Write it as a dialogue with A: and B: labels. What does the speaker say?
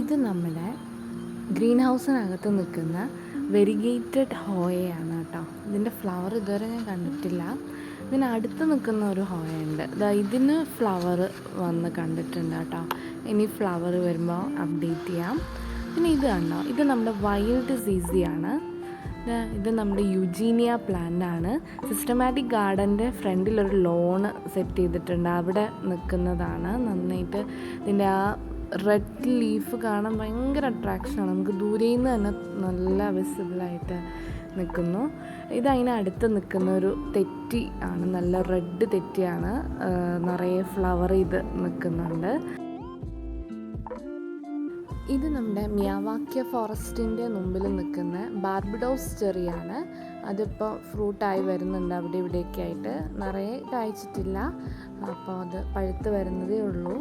A: ഇത് നമ്മുടെ ഗ്രീൻ ഹൗസിനകത്ത് നിൽക്കുന്ന വെരിഗേറ്റഡ് ഹോയയാണ് കേട്ടോ. ഇതിൻ്റെ ഫ്ലവർ ഇതുവരെ ഞാൻ കണ്ടിട്ടില്ല. ഇതിനടുത്ത് നിൽക്കുന്ന ഒരു ഹോയുണ്ട്. ഇതിന് ഫ്ലവർ വന്ന് കണ്ടിട്ടുണ്ട് കേട്ടോ. ഇനി ഫ്ലവർ വരുമ്പോൾ അപ്ഡേറ്റ് ചെയ്യാം. പിന്നെ ഇത് കണ്ടോ, ഇത് നമ്മുടെ വൈൽഡ് സീസിയാണ്. ഇത് നമ്മുടെ യുജീനിയ പ്ലാന്റ് ആണ്. സിസ്റ്റമാറ്റിക് ഗാർഡൻ്റെ ഫ്രണ്ടിലൊരു ലോൺ സെറ്റ് ചെയ്തിട്ടുണ്ട്, അവിടെ നിൽക്കുന്നതാണ്. നന്നായിട്ട് ഇതിൻ്റെ ആ റെഡ് ലീഫ് കാണാൻ ഭയങ്കര അട്രാക്ഷനാണ്. നമുക്ക് ദൂരയിൽ നിന്ന് തന്നെ നല്ല വിസിബിളായിട്ട് നിൽക്കുന്നു. ഇത് അതിനടുത്ത് നിൽക്കുന്ന ഒരു തെറ്റി ആണ്, നല്ല റെഡ് തെറ്റിയാണ്. നിറയെ ഫ്ലവർ ചെയ്ത് നിൽക്കുന്നുണ്ട്. ഇത് നമ്മുടെ മിയാവാക്യ ഫോറസ്റ്റിൻ്റെ മുമ്പിൽ നിൽക്കുന്ന ബാർബഡോസ് ചെറിയാണ്. അതിപ്പോൾ ഫ്രൂട്ടായി വരുന്നുണ്ട് അവിടെ ഇവിടെയൊക്കെ ആയിട്ട്. നിറയെ കായ്ച്ചിട്ടില്ല, അപ്പോൾ അത് പഴുത്ത് വരുന്നതേ ഉള്ളൂ.